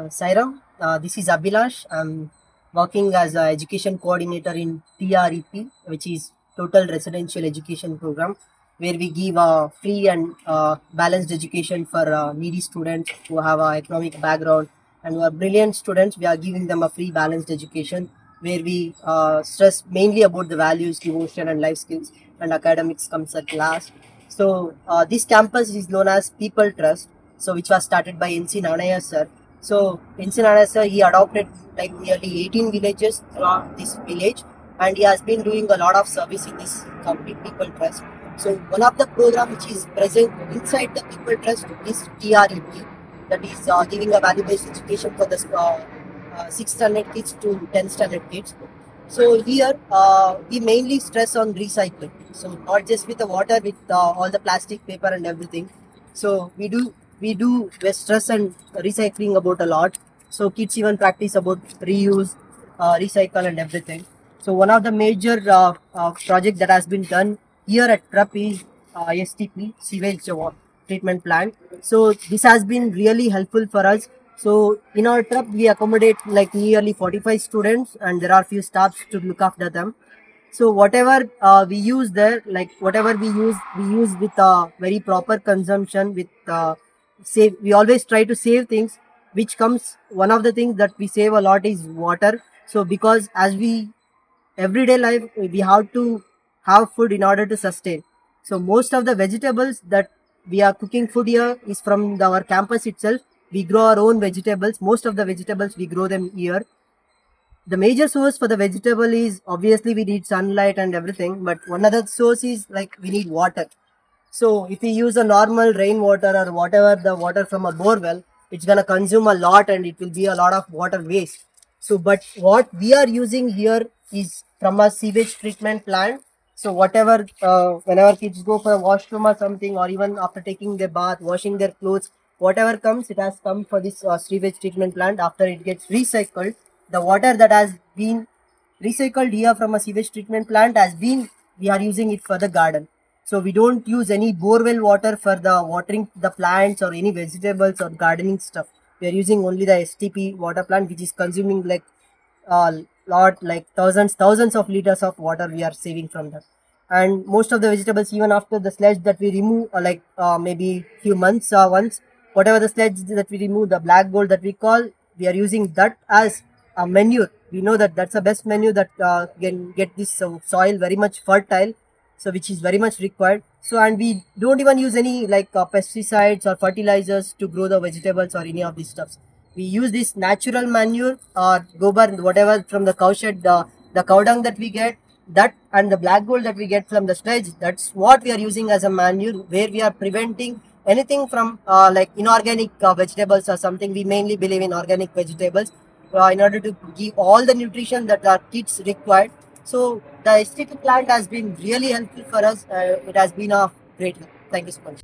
Sairam, this is Abhilash. I'm working as an education coordinator in TREP, which is Total Residential Education Program, where we give free and balanced education for needy students who have an economic background and who are brilliant students. We are giving them a free balanced education where we stress mainly about the values, devotion, and life skills, and academics comes at last. So this campus is known as People Trust, so which was started by NC Nanaya sir. So NC Nanaya sir, he adopted like nearly 18 villages throughout this village, and he has been doing a lot of service in this complete People Trust. So one of the program which is present inside the People Trust is TREP, that is giving a value-based education for the 6th standard kids to 10th standard kids. So here we mainly stress on recycling. So not just with the water, with all the plastic, paper, and everything. So we do stress and recycling about a lot. So kids even practice about reuse, recycle, and everything. So one of the major project that has been done here at TRUP is STP, sewage treatment plant. So this has been really helpful for us. So in our TRUP we accommodate like nearly 45 students, and there are few staffs to look after them. So whatever we use there, like whatever we use with very proper consumption. With save, we always try to save things. Which comes, one of the things that we save a lot is water. So because as we everyday life, we have to have food in order to sustain. So most of the vegetables that we are cooking food here is from our campus itself. We grow our own vegetables. Most of the vegetables we grow them here. The major source for the vegetable is obviously we need sunlight and everything, but one other source is like we need water. So if we use a normal rainwater or whatever the water from a bore well, it's gonna consume a lot and it will be a lot of water waste. So but what we are using here is from a sewage treatment plant. So whatever whenever kids go for a washroom or something, or even after taking their bath, washing their clothes, whatever comes, it has come for this sewage treatment plant. After it gets recycled, the water that has been recycled here from a sewage treatment plant has been, we are using it for the garden. So we don't use any borewell water for the watering the plants or any vegetables or gardening stuff. We are using only the STP water plant, which is consuming like a lot, like thousands of liters of water we are saving from that. And most of the vegetables, even after the sludge that we remove, like maybe few months once, whatever the sludge that we remove, the black gold that we call, we are using that as a manure. We know that that's the best manure that can get this soil very much fertile, so which is very much required. So and we don't even use any like pesticides or fertilizers to grow the vegetables or any of these stuffs. We use this natural manure or gobar, whatever from the cow shed, the cow dung that we get, that and the black gold that we get from the sludge, that's what we are using as a manure, where we are preventing anything from like inorganic vegetables or something. We mainly believe in organic vegetables in order to give all the nutrition that our kids require. So the STP plant has been really helpful for us. It has been a great help. Thank you so much.